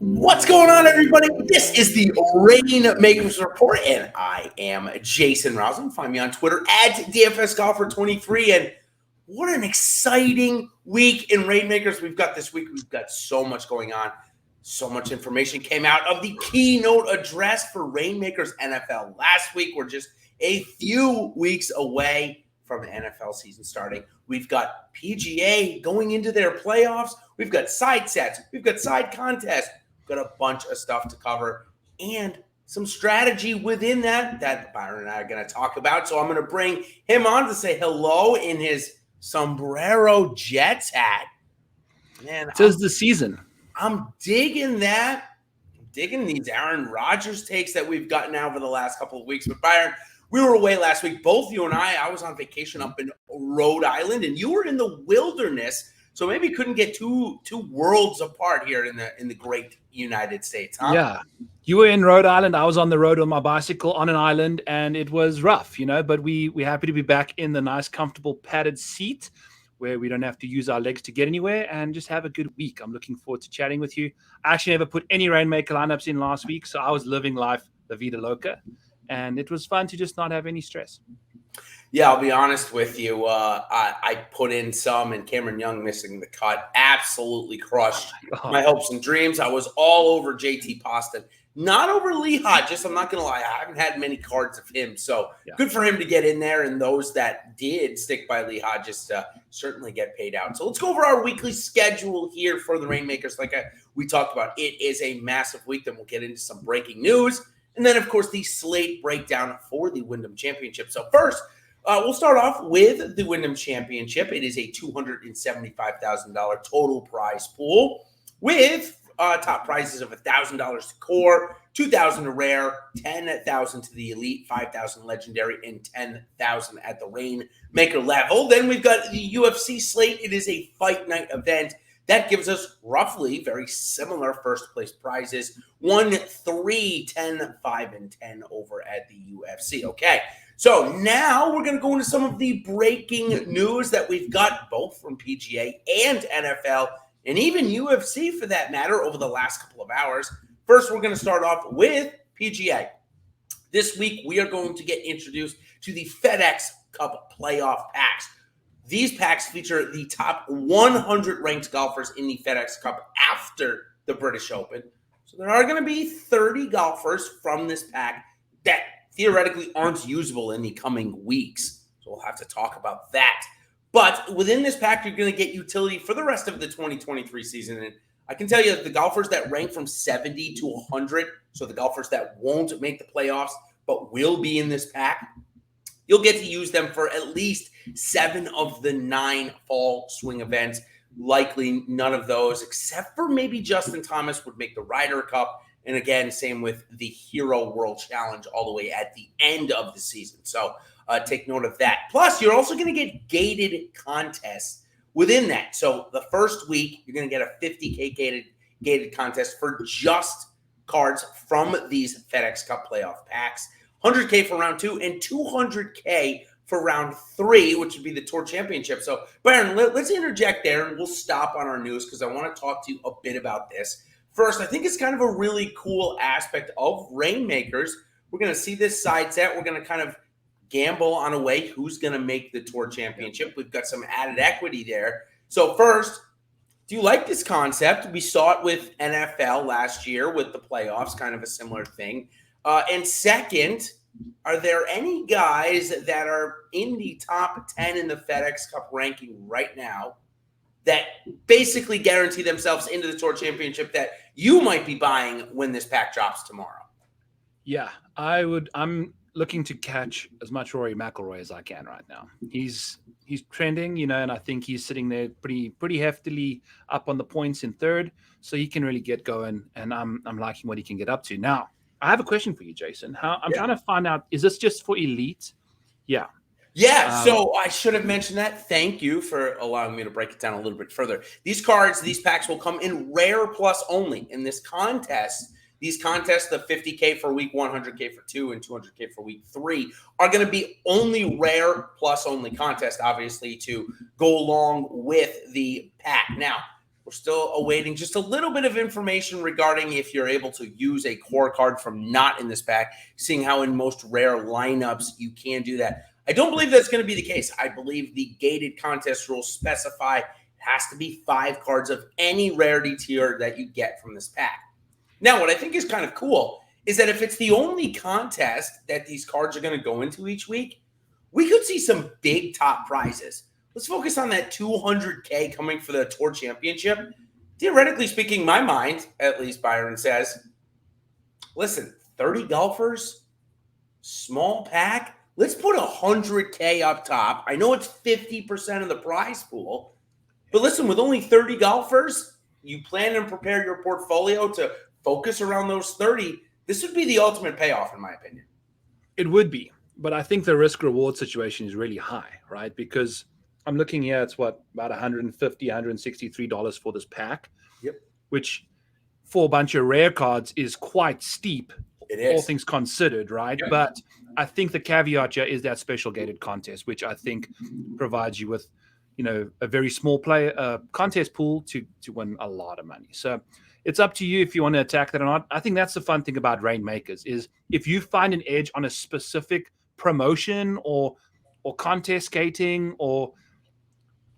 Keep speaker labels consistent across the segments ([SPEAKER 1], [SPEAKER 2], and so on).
[SPEAKER 1] What's going on, everybody? This is the Rainmakers Report, and I am Jason Roslin. Find me on Twitter at DFSGolfer23. And what an exciting week in Rainmakers we've got this week. We've got so much going on. So much information came out of the keynote address for Rainmakers NFL last week. We're just a few weeks away from the NFL season starting. We've got PGA going into their playoffs. We've got side sets. We've got side contests. We've got a bunch of stuff to cover and some strategy within that Byron and I are going to talk about. So I'm going to bring him on to say hello in his sombrero Jets hat. Man,
[SPEAKER 2] 'tis the season.
[SPEAKER 1] I'm digging that. I'm digging these Aaron Rodgers takes that we've gotten out over the last couple of weeks. But Byron, we were away last week. Both you and I was on vacation up in Rhode Island, and you were in the wilderness. So maybe couldn't get two worlds apart here in the great United States, huh?
[SPEAKER 2] Yeah. You were in Rhode Island. I was on the road on my bicycle on an island, and it was rough, but we're happy to be back in the nice, comfortable, padded seat where we don't have to use our legs to get anywhere and just have a good week. I'm looking forward to chatting with you. I actually never put any Rainmaker lineups in last week, so I was living life La Vida Loca, and it was fun to just not have any stress.
[SPEAKER 1] Yeah, I'll be honest with you. I put in some, and Cameron Young missing the cut absolutely crushed my hopes and dreams. I was all over JT Poston, not over Lee Hodges. I'm not going to lie. I haven't had many cards of him. So Good for him to get in there, and those that did stick by Lee Hodges certainly get paid out. So let's go over our weekly schedule here for the Rainmakers. Like we talked about, it is a massive week. Then we'll get into some breaking news. And then, of course, the slate breakdown for the Wyndham Championship. So first, we'll start off with the Wyndham Championship. It is a $275,000 total prize pool with top prizes of $1,000 to core, $2,000 to rare, $10,000 to the elite, $5,000 legendary, and $10,000 at the Rainmaker level. Then we've got the UFC slate. It is a fight night event. That gives us roughly very similar first place prizes, 1, 3, 10, 5, and 10 over at the UFC. Okay. So now we're going to go into some of the breaking news that we've got both from PGA and NFL and even UFC for that matter over the last couple of hours. First, we're going to start off with PGA. This week, we are going to get introduced to the FedEx Cup playoff packs. These packs feature the top 100 ranked golfers in the FedEx Cup after the British Open. So there are going to be 30 golfers from this pack that theoretically aren't usable in the coming weeks. So we'll have to talk about that. But within this pack, you're going to get utility for the rest of the 2023 season. And I can tell you that the golfers that rank from 70 to 100, so the golfers that won't make the playoffs but will be in this pack, you'll get to use them for at least 7 of the 9 fall swing events. Likely none of those, except for maybe Justin Thomas, would make the Ryder Cup. And again, same with the Hero World Challenge all the way at the end of the season. So take note of that. Plus, you're also going to get gated contests within that. So the first week, you're going to get a $50K gated contest for just cards from these FedEx Cup playoff packs. $100K for round 2 and $200K for round 3, which would be the Tour Championship. So, Byron, let's interject there, and we'll stop on our news because I want to talk to you a bit about this. First, I think it's kind of a really cool aspect of Rainmakers. We're going to see this side set. We're going to kind of gamble on a way who's going to make the Tour Championship. We've got some added equity there. So first, do you like this concept? We saw it with NFL last year with the playoffs, kind of a similar thing. And second, are there any guys that are in the top 10 in the FedEx Cup ranking right now that basically guarantee themselves into the Tour Championship that you might be buying when this pack drops tomorrow?
[SPEAKER 2] Yeah, I'm looking to catch as much Rory McIlroy as I can right now. He's trending, and I think he's sitting there pretty heftily up on the points in third, so he can really get going, and I'm liking what he can get up to. Now, I have a question for you, Jason. I'm trying to find out, is this just for elite? Yeah.
[SPEAKER 1] Yeah, so I should have mentioned that. Thank you for allowing me to break it down a little bit further. These packs will come in rare plus only. In this contest, these contests, the $50K for week 1, $100K for 2, and $200K for week 3, are going to be only rare plus only contests, obviously, to go along with the pack. Now, We're still awaiting just a little bit of information regarding if you're able to use a core card from not in this pack, seeing how in most rare lineups you can do that. I don't believe that's going to be the case. I believe the gated contest rules specify it has to be 5 cards of any rarity tier that you get from this pack. Now, what I think is kind of cool is that if it's the only contest that these cards are going to go into each week, we could see some big top prizes. Let's focus on that $200K coming for the Tour Championship. Theoretically speaking, my mind, at least Byron says, listen, 30 golfers, small pack. Let's put $100K up top. I know it's 50% of the prize pool, but listen, with only 30 golfers, you plan and prepare your portfolio to focus around those 30. This would be the ultimate payoff, in my opinion.
[SPEAKER 2] It would be, but I think the risk-reward situation is really high, right? Because I'm looking here, it's what, about $150, $163 for this pack.
[SPEAKER 1] Yep.
[SPEAKER 2] Which for a bunch of rare cards is quite steep,
[SPEAKER 1] it is.
[SPEAKER 2] all things considered, right?
[SPEAKER 1] Yeah.
[SPEAKER 2] But I think the caveat here is that special gated contest, which I think provides you with, a very small player contest pool to win a lot of money. So it's up to you if you want to attack that or not. I think that's the fun thing about Rainmakers is if you find an edge on a specific promotion or contest skating or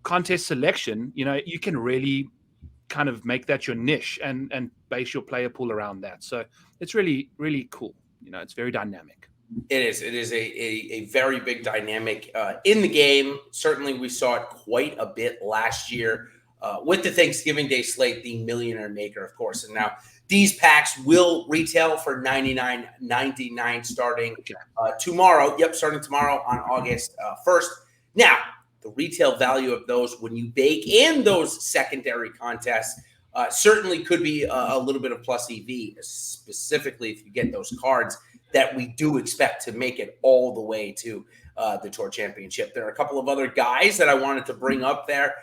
[SPEAKER 2] contest selection, you can really kind of make that your niche and base your player pool around that. So it's really, really cool. It's very dynamic.
[SPEAKER 1] It is. It is a very big dynamic in the game. Certainly, we saw it quite a bit last year with the Thanksgiving Day slate, the Millionaire Maker, of course. And now these packs will retail for $99.99 starting tomorrow. Yep, starting tomorrow on August 1st. Now, the retail value of those when you bake in those secondary contests certainly could be a little bit of plus EV, specifically if you get those cards that we do expect to make it all the way to the Tour Championship. There are a couple of other guys that I wanted to bring up there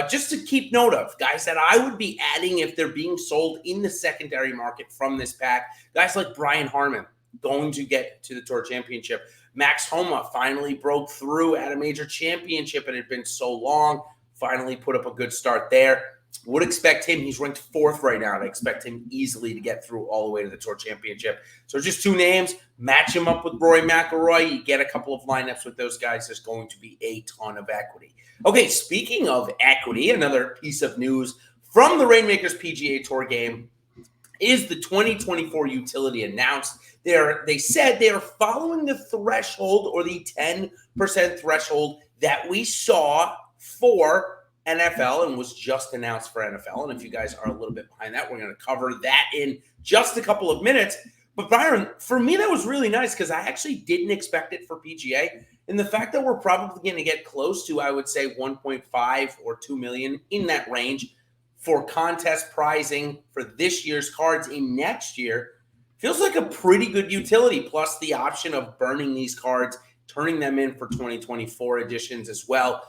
[SPEAKER 1] just to keep note of, guys that I would be adding if they're being sold in the secondary market from this pack. Guys like Brian Harman going to get to the Tour Championship. Max Homa finally broke through at a major championship. It had been so long. Finally put up a good start there. Would expect him. He's ranked 4th right now. And I expect him easily to get through all the way to the Tour Championship. So just 2 names. Match him up with Rory McIlroy. You get a couple of lineups with those guys. There's going to be a ton of equity. Okay, speaking of equity, another piece of news from the Rainmakers PGA Tour game is the 2024 utility announced. They said they are following the threshold or the 10% threshold that we saw for NFL and was just announced for NFL. And if you guys are a little bit behind that, we're going to cover that in just a couple of minutes. But Byron, for me, that was really nice because I actually didn't expect it for PGA. And the fact that we're probably going to get close to, I would say, 1.5 or 2 million in that range for contest pricing for this year's cards in next year feels like a pretty good utility, plus the option of burning these cards, turning them in for 2024 editions as well.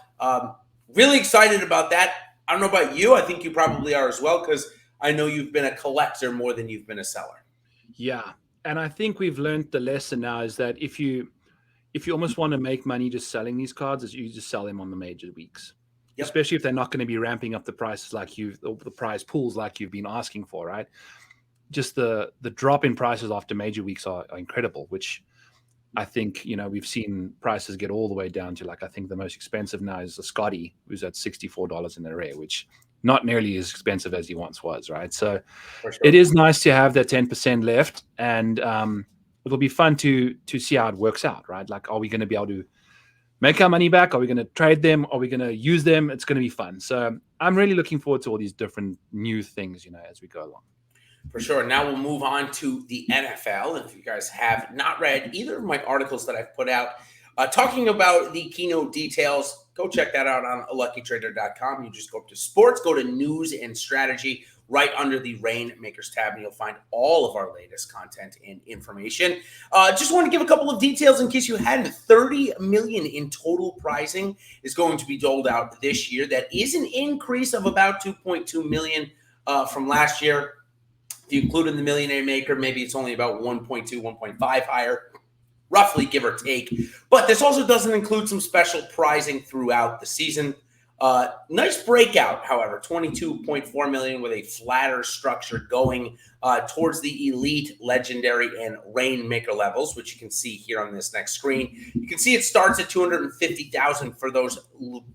[SPEAKER 1] Really excited about that. I don't know about you. I think you probably are as well because I know you've been a collector more than you've been a seller.
[SPEAKER 2] Yeah, and I think we've learned the lesson now is that if you almost want to make money just selling these cards, is you just sell them on the major weeks. Yep. Especially if they're not going to be ramping up the prices the prize pools like you've been asking for, right? Just the drop in prices after major weeks are incredible, which I think, we've seen prices get all the way down to I think the most expensive now is the Scotty, who's at $64 in the rare, which not nearly as expensive as he once was, right? So sure. It is nice to have that 10% left, and it'll be fun to see how it works out, right? Are we going to be able to make our money back? Are we going to trade them? Are we going to use them? It's going to be fun. So I'm really looking forward to all these different new things, as we go along.
[SPEAKER 1] For sure. Now we'll move on to the NFL. And if you guys have not read either of my articles that I've put out talking about the keynote details, go check that out on luckytrader.com. You just go up to sports, go to news and strategy right under the Rainmakers tab, and you'll find all of our latest content and information. Just want to give a couple of details in case you hadn't. $30 million in total pricing is going to be doled out this year. That is an increase of about $2.2 million from last year. If you include in the Millionaire Maker, maybe it's only about 1.2, 1.5 higher, roughly, give or take. But this also doesn't include some special pricing throughout the season. Nice breakout, however, 22.4 million with a flatter structure going towards the elite, legendary, and Rainmaker levels, which you can see here on this next screen. You can see it starts at 250,000 for those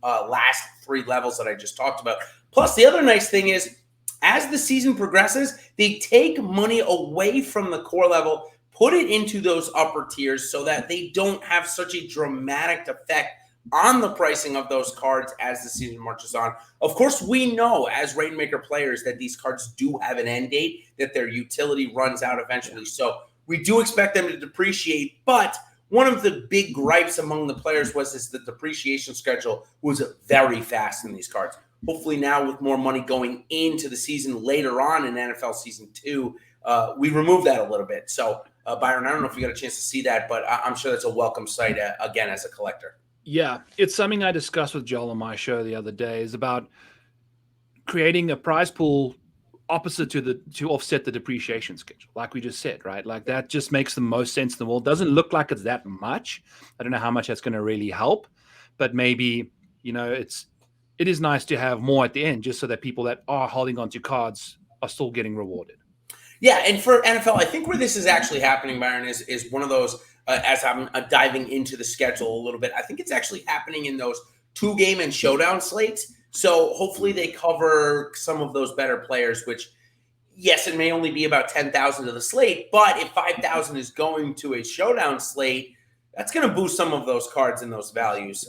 [SPEAKER 1] last three levels that I just talked about. Plus, the other nice thing is, as the season progresses, they take money away from the core level, put it into those upper tiers so that they don't have such a dramatic effect on the pricing of those cards as the season marches on. Of course, we know as Rainmaker players that these cards do have an end date, that their utility runs out eventually. So we do expect them to depreciate, but one of the big gripes among the players was the depreciation schedule was very fast in these cards. Hopefully now with more money going into the season later on in NFL Season 2, we remove that a little bit. So, Byron, I don't know if you got a chance to see that, but I'm sure that's a welcome sight, again, as a collector.
[SPEAKER 2] Yeah, it's something I discussed with Joel on my show the other day, is about creating a prize pool opposite to offset the depreciation schedule, like we just said, right? Like that just makes the most sense in the world. Doesn't look like it's that much. I don't know how much that's going to really help, but maybe, it is nice to have more at the end, just so that people that are holding on to cards are still getting rewarded.
[SPEAKER 1] Yeah, and for NFL, I think where this is actually happening, Byron, is one of those, as I'm diving into the schedule a little bit, I think it's actually happening in those 2-game and showdown slates. So hopefully they cover some of those better players, which, yes, it may only be about 10,000 to the slate, but if 5,000 is going to a showdown slate, that's going to boost some of those cards and those values.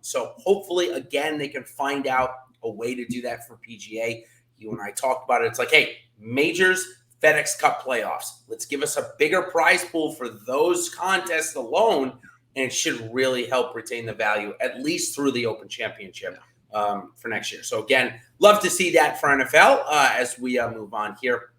[SPEAKER 1] So hopefully, again, they can find out a way to do that for PGA. You and I talked about it. It's like, hey, majors, FedEx Cup playoffs. Let's give us a bigger prize pool for those contests alone, and it should really help retain the value, at least through the Open Championship for next year. So, again, love to see that for NFL as we move on here.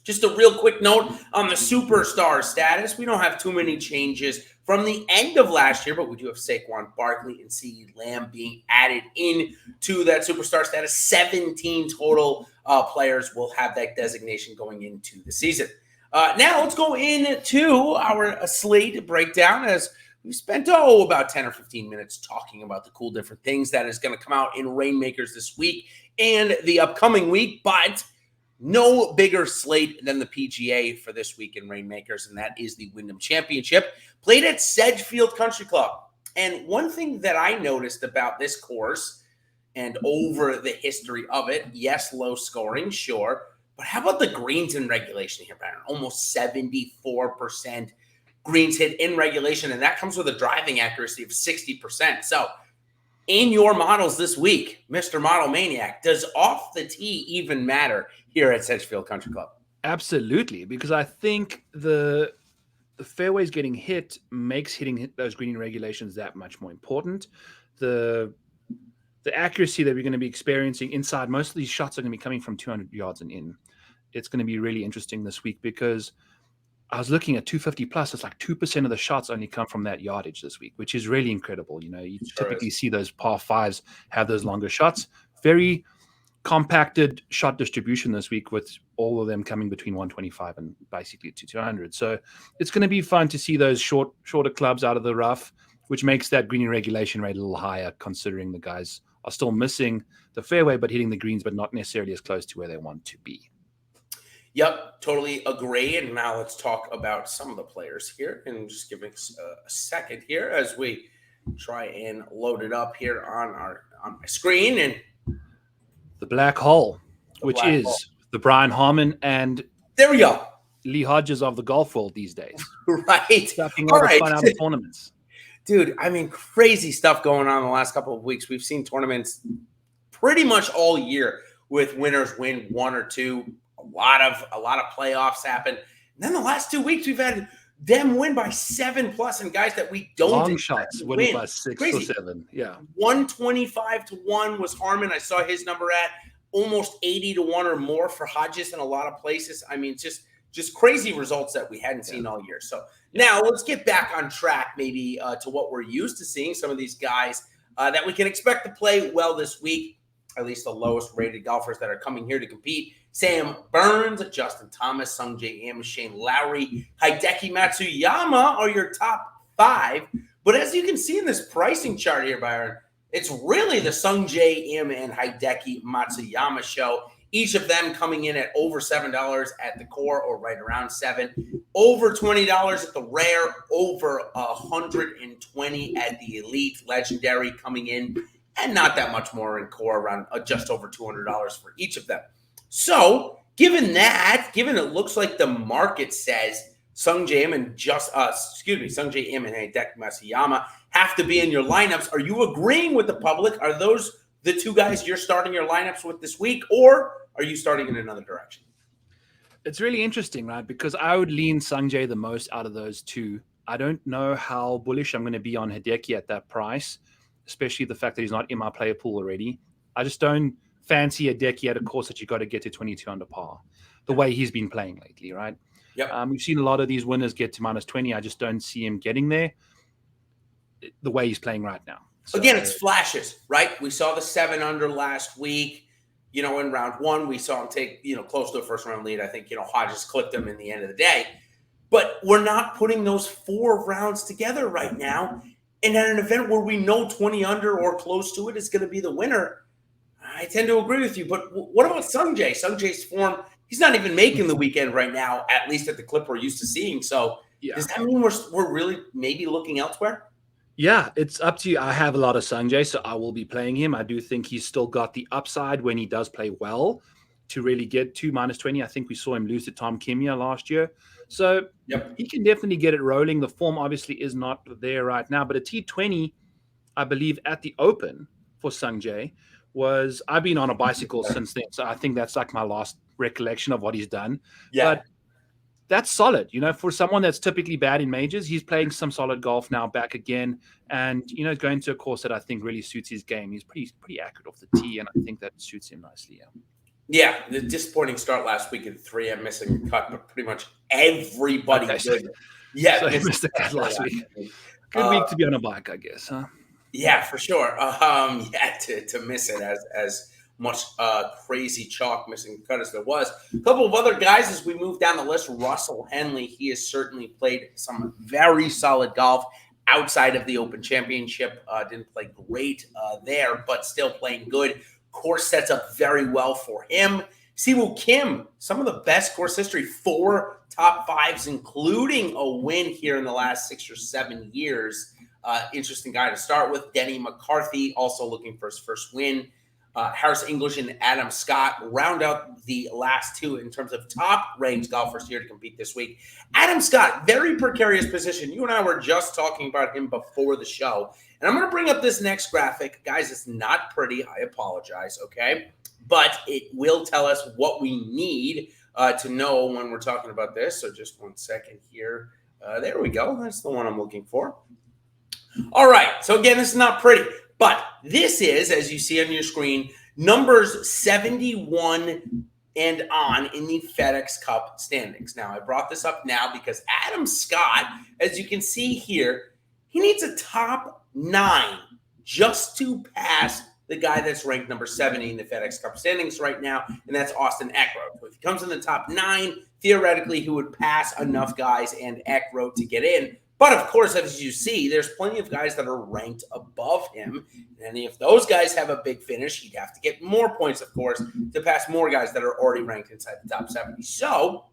[SPEAKER 1] Just a real quick note on the superstar status. We don't have too many changes from the end of last year, but we do have Saquon Barkley and CeeDee Lamb being added in to that superstar status. 17 total players will have that designation going into the season. Now let's go into our slate breakdown, as we spent about 10 or 15 minutes talking about the cool different things that is going to come out in Rainmakers this week and the upcoming week, but no bigger slate than the PGA for this week in Rainmakers, and that is the Wyndham Championship, played at Sedgefield Country Club. And one thing that I noticed about this course and over the history of it, yes, low scoring, sure, but how about the greens in regulation here, Byron? Almost 74% greens hit in regulation, and that comes with a driving accuracy of 60%. So in your models this week, Mr. Model Maniac, does off the tee even matter here at Sedgefield Country Club?
[SPEAKER 2] Absolutely, because I think the fairways getting hit makes hitting those green regulations that much more important. The accuracy that we're going to be experiencing inside, most of these shots are going to be coming from 200 yards and in. It's going to be really interesting this week, because I was looking at 250 plus. It's like 2% of the shots only come from that yardage this week, which is really incredible. You typically see those par fives have those longer shots. Very compacted shot distribution this week, with all of them coming between 125 and basically to 200. So it's going to be fun to see those shorter clubs out of the rough, which makes that green regulation rate a little higher, considering the guys are still missing the fairway but hitting the greens, but not necessarily as close to where they want to be.
[SPEAKER 1] Yep, totally agree. And now let's talk about some of the players here, and just give us a second here as we try and load it up here on my screen. And
[SPEAKER 2] the black hole, which is the Brian Harmon and
[SPEAKER 1] there we go,
[SPEAKER 2] Lee Hodges of the golf world these days.
[SPEAKER 1] Right.
[SPEAKER 2] Sucking all the fun out of tournaments.
[SPEAKER 1] Dude, I mean, crazy stuff going on in the last couple of weeks. We've seen tournaments pretty much all year with winners win one or two. A lot of playoffs happen. And then the last 2 weeks, we've had them win by 7+, and guys that we don't
[SPEAKER 2] long shots winning by 6 or 7. Yeah,
[SPEAKER 1] 125-1 was Harmon. I saw his number at almost 80-1 or more for Hodges in a lot of places. I mean, just crazy results that we hadn't seen all year. So now let's get back on track, maybe to what we're used to seeing. Some of these guys that we can expect to play well this week, at least the lowest rated golfers that are coming here to compete. Sam Burns, Justin Thomas, Sungjae Im, Shane Lowry, Hideki Matsuyama are your top 5. But as you can see in this pricing chart here, Byron, It's really the Sung Jae Im and Hideki Matsuyama show. Each of them coming in at over $7 at the core, or right around $7. Over $20 at the rare, over $120 at the elite legendary coming in, and not that much more in core, around just over $200 for each of them. So, given it looks like the market says Sung Jae Im and Hideki Matsuyama have to be in your lineups, are you agreeing with the public? Are those the two guys you're starting your lineups with this week, or are you starting in another direction?
[SPEAKER 2] It's really interesting, right? Because I would lean Sung Jae the most out of those two. I don't know how bullish I'm going to be on Hideki at that price, especially the fact that he's not in my player pool already. I just don't fancy Hideki at a course that you got to get to 22 under par, the way he's been playing lately, right?
[SPEAKER 1] Yep.
[SPEAKER 2] We've seen a lot of these winners get to -20. I just don't see him getting there the way he's playing right now.
[SPEAKER 1] So, again, it's flashes, right? We saw the 7 under last week. In round 1, we saw him take, close to a first round lead. I think, Hodges clipped him in the end of the day. But we're not putting those 4 rounds together right now. And at an event where we know 20 under or close to it is going to be the winner, I tend to agree with you. But what about Sung Jae? Sung Jae's form, he's not even making the weekend right now, at least at the clip we're used to seeing. So does that mean we're really maybe looking elsewhere?
[SPEAKER 2] Yeah, it's up to you. I have a lot of Sung Jae, so I will be playing him. I do think he's still got the upside when he does play well to really get to -20. I think we saw him lose to Tom Kimya last year. So he can definitely get it rolling. The form obviously is not there right now, but a T20, I believe, at the Open for Sung Jae was, I've been on a bicycle since then. So I think that's like my last recollection of what he's done.
[SPEAKER 1] Yeah.
[SPEAKER 2] But that's solid, for someone that's typically bad in majors. He's playing some solid golf now, back again, and going to a course that I think really suits his game. He's pretty accurate off the tee, and I think that suits him nicely.
[SPEAKER 1] Yeah, the disappointing start last week at 3M, missing a cut, but pretty much everybody did. Yeah,
[SPEAKER 2] so he missed the cut last week. Good week to be on a bike, I guess, huh?
[SPEAKER 1] Yeah, for sure. To miss it as much crazy chalk missing cut as there was. A couple of other guys as we move down the list. Russell Henley, he has certainly played some very solid golf outside of the Open Championship. Didn't play great there, but still playing good. Course sets up very well for him. Siwoo Kim, some of the best course history, 4 top 5s, including a win here in the last 6 or 7 years. Interesting guy to start with. Denny McCarthy also looking for his first win. Harris English and Adam Scott round out the last 2 in terms of top-ranked golfers here to compete this week. Adam Scott, very precarious position. You and I were just talking about him before the show. And I'm going to bring up this next graphic. Guys, it's not pretty. I apologize, okay? But it will tell us what we need to know when we're talking about this. So just one second here. There we go. That's the one I'm looking for. All right. So, again, this is not pretty. But this is, as you see on your screen, numbers 71 and on in the FedEx Cup standings. Now, I brought this up now because Adam Scott, as you can see here, he needs a top 9 just to pass the guy that's ranked number 70 in the FedEx Cup standings right now, and that's Austin Eckroat. If he comes in the top 9, theoretically, he would pass enough guys and Eckroat to get in. But, of course, as you see, there's plenty of guys that are ranked above him. And if those guys have a big finish, he'd have to get more points, of course, to pass more guys that are already ranked inside the top 70. So,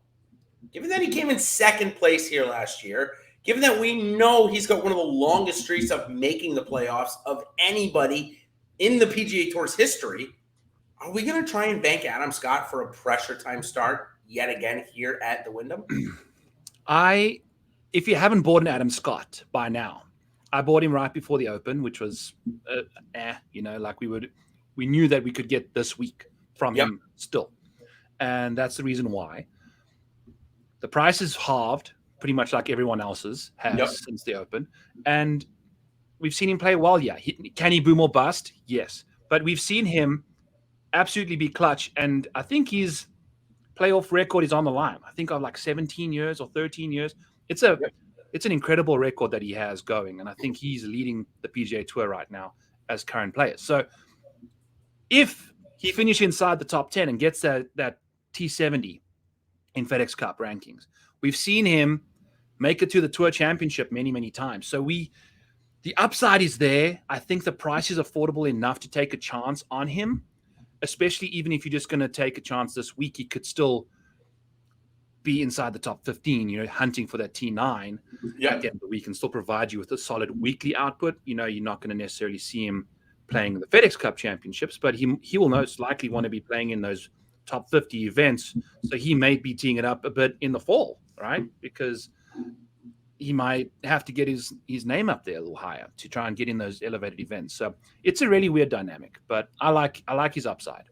[SPEAKER 1] given that he came in second place here last year, given that we know he's got one of the longest streaks of making the playoffs of anybody in the PGA Tour's history, are we going to try and bank Adam Scott for a pressure time start yet again here at the Wyndham?
[SPEAKER 2] If you haven't bought an Adam Scott by now, I bought him right before the Open, which was, like we knew that we could get this week from him still. And that's the reason why. The price is halved, pretty much like everyone else's has since the Open. And we've seen him play well. Yeah. Can he boom or bust? Yes. But we've seen him absolutely be clutch. And I think his playoff record is on the line. I think of like 17 years or 13 years. It's an incredible record that he has going, and I think he's leading the PGA Tour right now as current players. So if he finishes inside the top 10 and gets that T70 in FedEx Cup rankings, we've seen him make it to the Tour Championship many, many times. So The upside is there. I think the price is affordable enough to take a chance on him, especially even if you're just going to take a chance this week. He could still be inside the top 15, hunting for that T9 at the end of the week and still provide you with a solid weekly output. You're not going to necessarily see him playing the FedEx Cup championships, but he will most likely want to be playing in those top 50 events. So he may be teeing it up a bit in the fall, right? Because he might have to get his name up there a little higher to try and get in those elevated events. So it's a really weird dynamic, but I like his upside.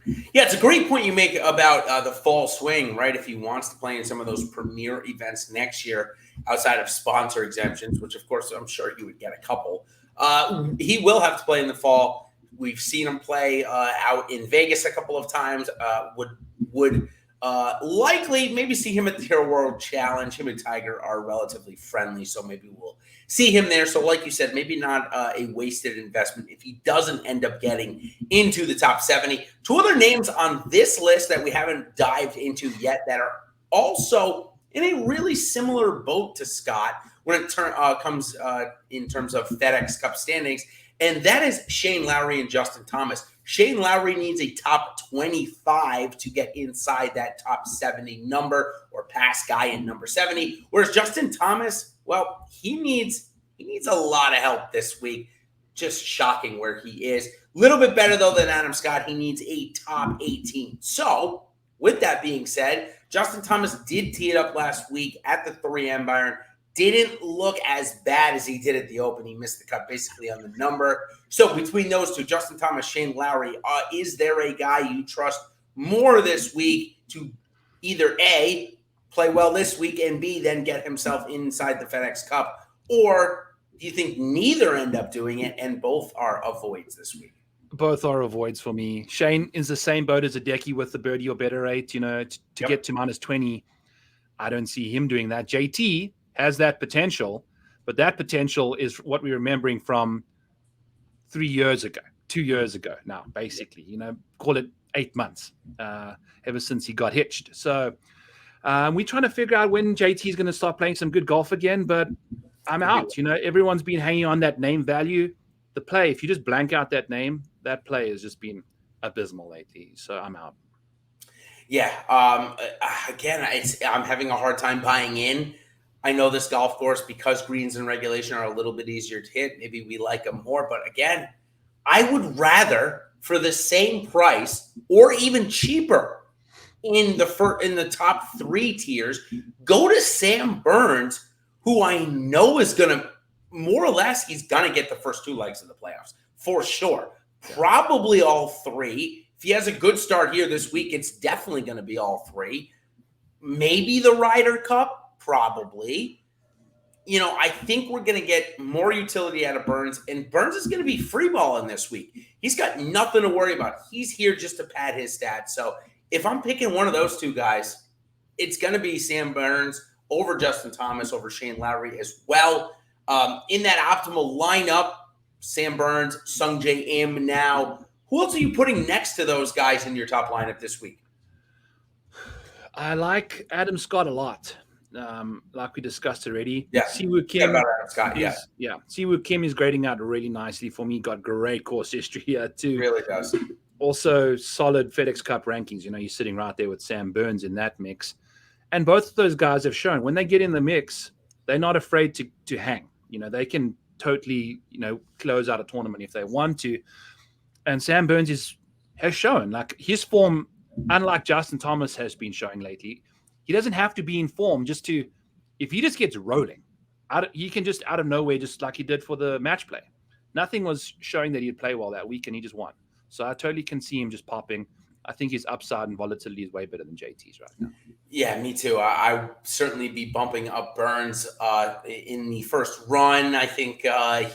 [SPEAKER 1] Yeah, it's a great point you make about the fall swing, right? If he wants to play in some of those premier events next year outside of sponsor exemptions, which of course I'm sure he would get a couple, he will have to play in the fall. We've seen him play out in Vegas a couple of times. Would likely maybe see him at the Hero World Challenge. Him and Tiger are relatively friendly, so maybe we'll see him there. So like you said, maybe not a wasted investment if he doesn't end up getting into the top 70. Two other names on this list that we haven't dived into yet that are also in a really similar boat to Scott when it comes in terms of FedEx Cup standings, and that is Shane Lowry and Justin Thomas. Shane Lowry needs a top 25 to get inside that top 70 number or pass guy in number 70. Whereas Justin Thomas, well, he needs a lot of help this week. Just shocking where he is. A little bit better, though, than Adam Scott. He needs a top 18. So, with that being said, Justin Thomas did tee it up last week at the 3M, Byron. Didn't look as bad as he did at the Open. He missed the cut basically on the number. So between those two, Justin Thomas, Shane Lowry, is there a guy you trust more this week to either A, play well this week, and B, then get himself inside the FedEx Cup? Or do you think neither end up doing it and both are avoids this week?
[SPEAKER 2] Both are avoids for me. Shane is the same boat as Hideki with the birdie or better rate. To get to minus 20, I don't see him doing that. JT has that potential, but that potential is what we're remembering from 2 years ago now, basically, call it 8 months, ever since he got hitched. So we're trying to figure out when JT is going to start playing some good golf again, but I'm out. Everyone's been hanging on that name value. The play, if you just blank out that name, that play has just been abysmal lately. So I'm out.
[SPEAKER 1] Yeah. Again, I'm having a hard time buying in. I know this golf course, because greens and regulation are a little bit easier to hit. Maybe we like them more. But again, I would rather, for the same price or even cheaper in the top 3 tiers, go to Sam Burns, who I know is going to, more or less, he's going to get the first 2 legs of the playoffs for sure. Probably all 3. If he has a good start here this week, it's definitely going to be all 3. Maybe the Ryder Cup. Probably. I think we're going to get more utility out of Burns, and Burns is going to be free balling this week. He's got nothing to worry about. He's here just to pad his stats. So if I'm picking one of those 2 guys, it's going to be Sam Burns over Justin Thomas, over Shane Lowry as well. In that optimal lineup, Sam Burns, Sungjae Im now. Who else are you putting next to those guys in your top lineup this week?
[SPEAKER 2] I like Adam Scott a lot. Like we discussed already.
[SPEAKER 1] Yeah.
[SPEAKER 2] Siwoo Kim.
[SPEAKER 1] About Adam Scott,
[SPEAKER 2] Siwoo Kim is grading out really nicely for me. Got great course history here too.
[SPEAKER 1] Really does.
[SPEAKER 2] Also solid FedEx Cup rankings. You're sitting right there with Sam Burns in that mix. And both of those guys have shown when they get in the mix, they're not afraid to hang. They can totally, close out a tournament if they want to. And Sam Burns has shown, like, his form, unlike Justin Thomas has been showing lately. He doesn't have to be in form if he just gets rolling, he can just out of nowhere, just like he did for the match play. Nothing was showing that he'd play well that week, and he just won. So I totally can see him just popping. I think his upside and volatility is way better than JT's right now.
[SPEAKER 1] Yeah, me too. I certainly be bumping up Burns in the first run. I think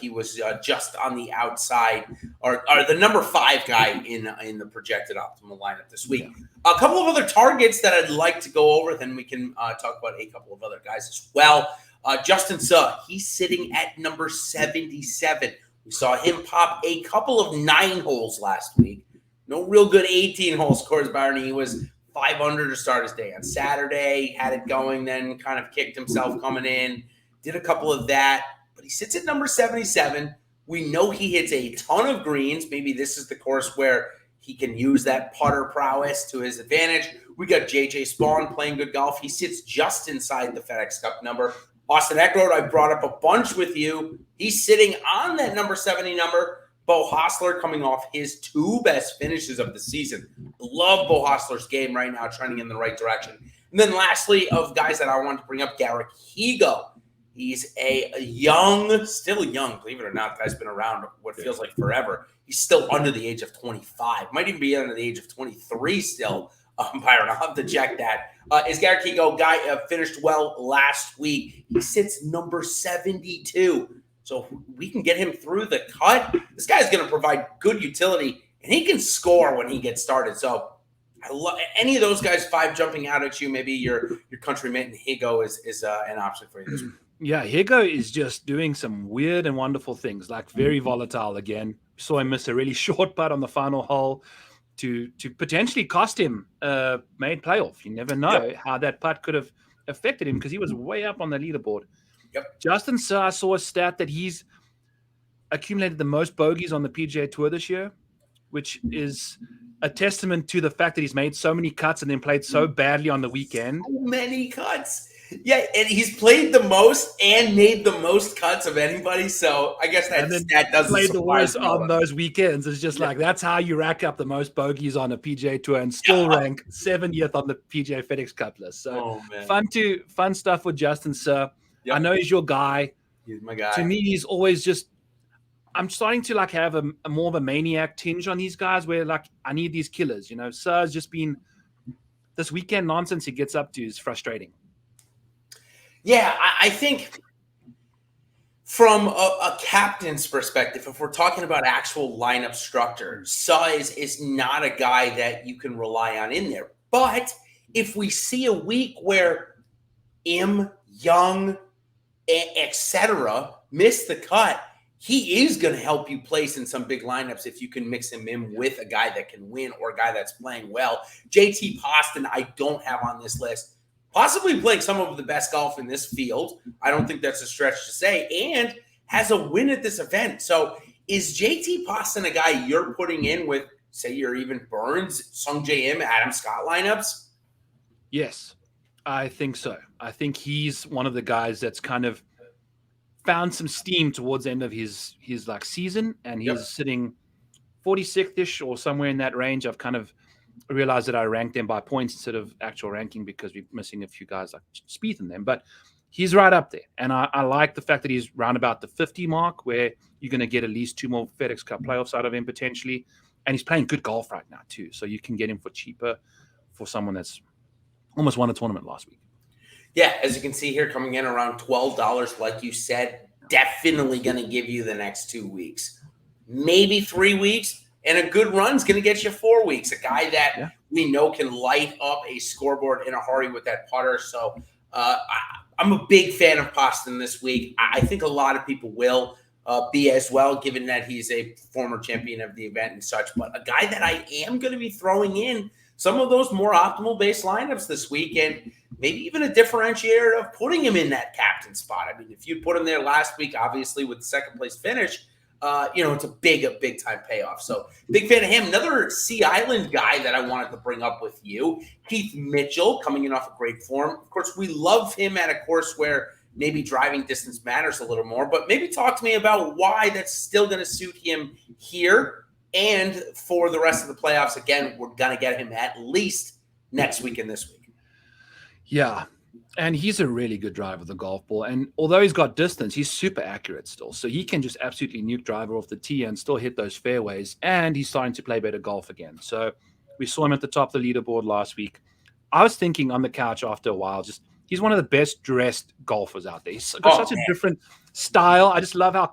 [SPEAKER 1] he was just on the outside, or the number 5 guy in the projected optimal lineup this week. Yeah. A couple of other targets that I'd like to go over, then we can talk about a couple of other guys as well. Justin Suh, he's sitting at number 77. We saw him pop a couple of 9 holes last week. No real good 18-hole scores, Byron. He was 5 under to start his day on Saturday, had it going, then kind of kicked himself coming in, did a couple of that, but He sits at number 77. We know he hits a ton of greens. Maybe this is the course where he can use that putter prowess to his advantage. We got JJ Spawn playing good golf. He sits just inside the FedEx Cup number. Austin Eckroat, I brought up a bunch with you. He's sitting on that number 70 number. Bo Hostler coming off his 2 best finishes of the season. Love Bo Hostler's game right now, trending in the right direction. And then lastly, of guys that I wanted to bring up, Garrick Higgo. He's still young, believe it or not. The guy's been around what feels like forever. He's still under the age of 25. Might even be under the age of 23 still. Byron, I'll have to check that. Is Garrick Higgo guy finished well last week. He sits number 72. So we can get him through the cut. This guy's going to provide good utility, and he can score when he gets started. So I love any of those guys, 5 jumping out at you. Maybe your countryman Higgo is an option for you this week.
[SPEAKER 2] Yeah, Higgo is just doing some weird and wonderful things, like very volatile again. Saw him miss a really short putt on the final hole to potentially cost him a main playoff. You never know how that putt could have affected him because he was way up on the leaderboard.
[SPEAKER 1] Yep.
[SPEAKER 2] Justin Suh, I saw a stat that he's accumulated the most bogeys on the PGA Tour this year, which is a testament to the fact that he's made so many cuts and then played so badly on the weekend.
[SPEAKER 1] So many cuts. Yeah, and he's played the most and made the most cuts of anybody. So I guess that doesn't
[SPEAKER 2] played the worst on those weekends. It's just like that's how you rack up the most bogeys on a PGA Tour and still rank 70th on the PGA FedEx Cup list. So fun stuff with Justin Suh. Yep. I know he's your guy.
[SPEAKER 1] He's my guy.
[SPEAKER 2] To me, he's always just. I'm starting to like have a more of a maniac tinge on these guys where like I need these killers. You know, Suh's just been this weekend nonsense he gets up to is frustrating.
[SPEAKER 1] Yeah, I think from a captain's perspective, if we're talking about actual lineup structure, Suh is not a guy that you can rely on in there. But if we see a week where Young, etc., miss the cut, he is going to help you place in some big lineups if you can mix him in with a guy that can win or a guy that's playing well. JT Poston, I don't have on this list. Possibly playing some of the best golf in this field. I don't think that's a stretch to say. And has a win at this event. So is JT Poston a guy you're putting in with, say, you're even Burns, Sung Jae Im, Adam Scott lineups?
[SPEAKER 2] Yes, I think so. I think he's one of the guys that's kind of found some steam towards the end of his like season, and he's sitting 46th-ish or somewhere in that range. I've kind of realized that I ranked them by points instead of actual ranking because we're missing a few guys like Spieth in them, but he's right up there. And I like the fact that he's round about the 50 mark where you're going to get at least 2 more FedEx Cup playoffs out of him potentially. And he's playing good golf right now too. So you can get him for cheaper for someone that's almost won a tournament last week.
[SPEAKER 1] Yeah, as you can see here, coming in around $12, like you said, definitely going to give you the next 2 weeks, maybe 3 weeks. And a good run's going to get you 4 weeks. A guy that we know can light up a scoreboard in a hurry with that putter. So I'm a big fan of Poston this week. I think a lot of people will be as well, given that he's a former champion of the event and such. But a guy that I am going to be throwing in some of those more optimal base lineups this week, and maybe even a differentiator of putting him in that captain spot. I mean, if you put him there last week, obviously with the second place finish, it's a big time payoff. So big fan of him. Another Sea Island guy that I wanted to bring up with you, Keith Mitchell, coming in off of great form. Of course, we love him at a course where maybe driving distance matters a little more, but maybe talk to me about why that's still going to suit him here and for the rest of the playoffs. Again, we're going to get him at least next week and this week.
[SPEAKER 2] Yeah. And he's a really good driver of the golf ball. And although he's got distance, he's super accurate still. So he can just absolutely nuke driver off the tee and still hit those fairways. And he's starting to play better golf again. So we saw him at the top of the leaderboard last week. I was thinking on the couch after a while, just he's one of the best dressed golfers out there. He's got such a different style. I just love how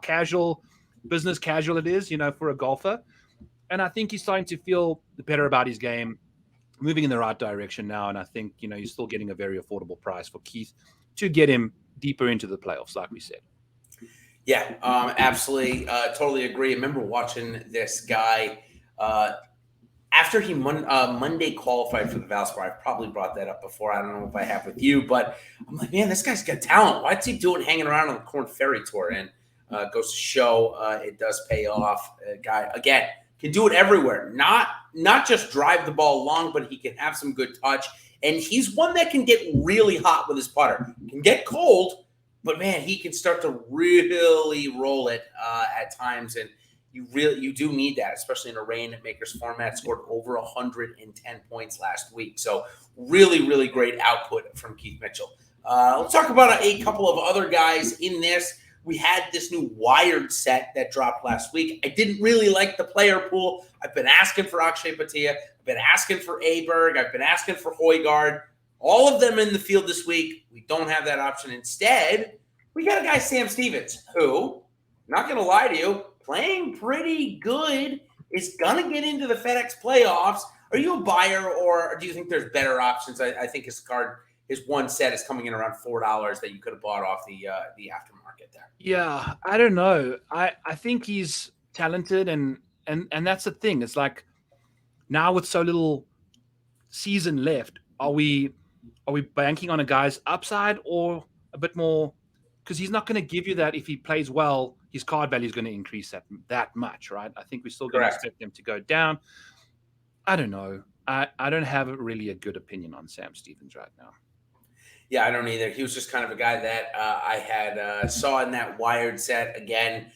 [SPEAKER 2] business casual it is, for a golfer. And I think he's starting to feel better about his game, moving in the right direction now. And I think, he's still getting a very affordable price for Keith to get him deeper into the playoffs, like we said.
[SPEAKER 1] Yeah, absolutely. Totally agree. I remember watching this guy after he Monday qualified for the Valspar. I've probably brought that up before. I don't know if I have with you, but I'm like, man, this guy's got talent. What's he doing hanging around on the Corn Ferry Tour? And Goes to show it does pay off. Guy, again, can do it everywhere. Not just drive the ball long, but he can have some good touch. And he's one that can get really hot with his putter. Can get cold, but man, he can start to really roll it at times. And you do need that, especially in a REIGNMAKERS format. Scored over 110 points last week. So really, really great output from Keith Mitchell. Let's talk about a couple of other guys in this. We had this new wired set that dropped last week. I didn't really like the player pool. I've been asking for Akshay Bhatia. I've been asking for Aberg. I've been asking for Højgaard. All of them in the field this week. We don't have that option. Instead, we got a guy, Sam Stevens, who, not going to lie to you, playing pretty good, is going to get into the FedEx playoffs. Are you a buyer, or do you think there's better options? I think his one set is coming in around $4 that you could have bought off the aftermarket there.
[SPEAKER 2] Yeah, I don't know. I think he's talented, and that's the thing. It's like now with so little season left, are we banking on a guy's upside or a bit more? Because he's not going to give you that if he plays well. His card value is going to increase that much, right? I think we're still going to expect him to go down. I don't know. I don't have really a good opinion on Sam Stevens right now.
[SPEAKER 1] Yeah, I don't either. He was just kind of a guy that I had saw in that wired set. Again,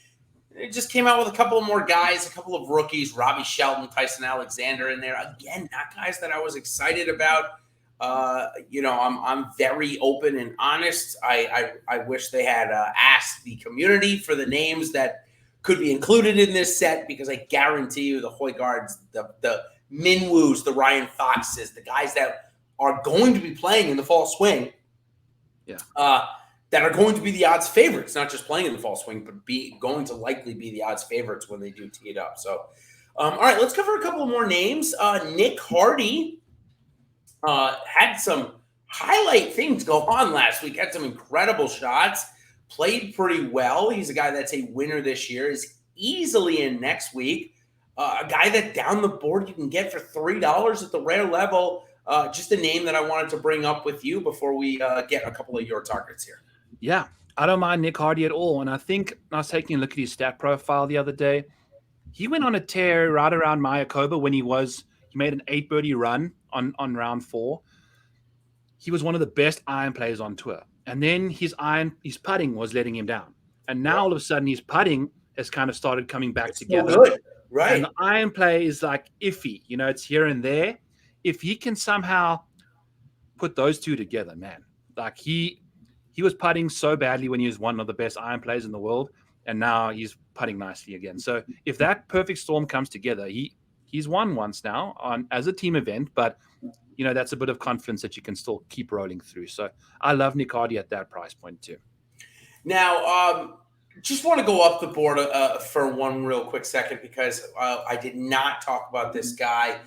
[SPEAKER 1] it just came out with a couple of more guys, a couple of rookies, Robbie Shelton, Tyson Alexander in there. Again, not guys that I was excited about. I'm very open and honest. I wish they had asked the community for the names that could be included in this set, because I guarantee you the Højgaards, the Minwoos, the Ryan Foxes, the guys that are going to be playing in the fall swing, that are going to be the odds favorites, not just playing in the fall swing, but going to likely be the odds favorites when they do tee it up. So, all right, let's cover a couple of more names. Nick Hardy had some highlight things go on last week, had some incredible shots, played pretty well. He's a guy that's a winner this year, is easily in next week. A guy that down the board you can get for $3 at the rare level. Just a name that I wanted to bring up with you before we get a couple of your targets here.
[SPEAKER 2] Yeah, I don't mind Nick Hardy at all. And I think I was taking a look at his stat profile the other day. He went on a tear right around Mayakoba when he made an 8-birdie run on round 4. He was one of the best iron players on tour. And then his putting was letting him down. And now all of a sudden his putting has kind of started coming back together.
[SPEAKER 1] So good. Right.
[SPEAKER 2] And the iron play is like iffy. It's here and there. If he can somehow put those two together, man, like he was putting so badly when he was one of the best iron players in the world, and now he's putting nicely again. So if that perfect storm comes together, he's won once now as a team event, but that's a bit of confidence that you can still keep rolling through. So I love Nick Hardy at that price point too.
[SPEAKER 1] Now, just want to go up the board for one real quick second, because I did not talk about this guy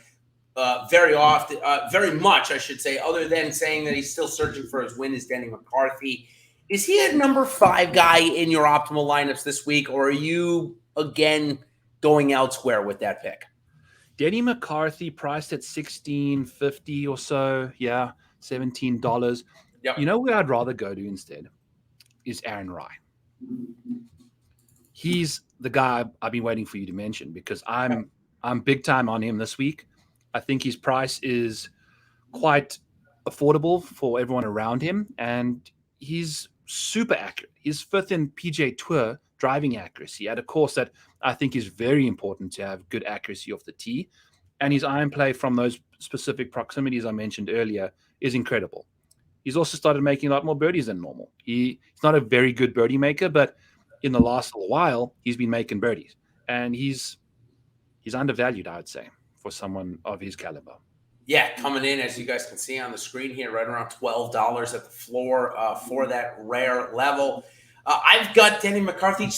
[SPEAKER 1] very often, very much, I should say, other than saying that he's still searching for his win, is Denny McCarthy. Is he a number 5 guy in your optimal lineups this week, or are you, again, going elsewhere with that pick?
[SPEAKER 2] Denny McCarthy priced at $16.50 or so. Yeah, $17.
[SPEAKER 1] Yep.
[SPEAKER 2] You know where I'd rather go to instead is Aaron Rai. He's the guy I've been waiting for you to mention, because I'm big time on him this week. I think his price is quite affordable for everyone around him, and he's super accurate. He's 5th in PGA Tour driving accuracy at a course that I think is very important to have good accuracy off the tee. And his iron play from those specific proximities I mentioned earlier is incredible. He's also started making a lot more birdies than normal. He's not a very good birdie maker, but in the last little while, he's been making birdies. And he's undervalued, I would say, for someone of his caliber.
[SPEAKER 1] Yeah, coming in, as you guys can see on the screen here, right around $12 at the floor for that rare level. I've got Denny McCarthy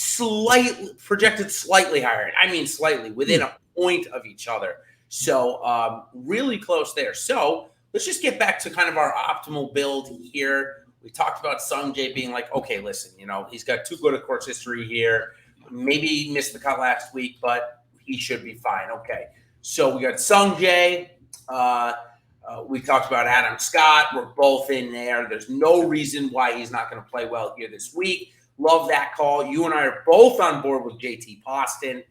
[SPEAKER 1] projected slightly higher. I mean slightly, within a point of each other. So really close there. So let's just get back to kind of our optimal build here. We talked about Sungjae being like, okay, listen, he's got too good a course history here. Maybe he missed the cut last week, but he should be fine. Okay. So we got Sungjae. We talked about Adam Scott. We're both in there. There's no reason why he's not going to play well here this week. Love that call. You and I are both on board with JT Poston.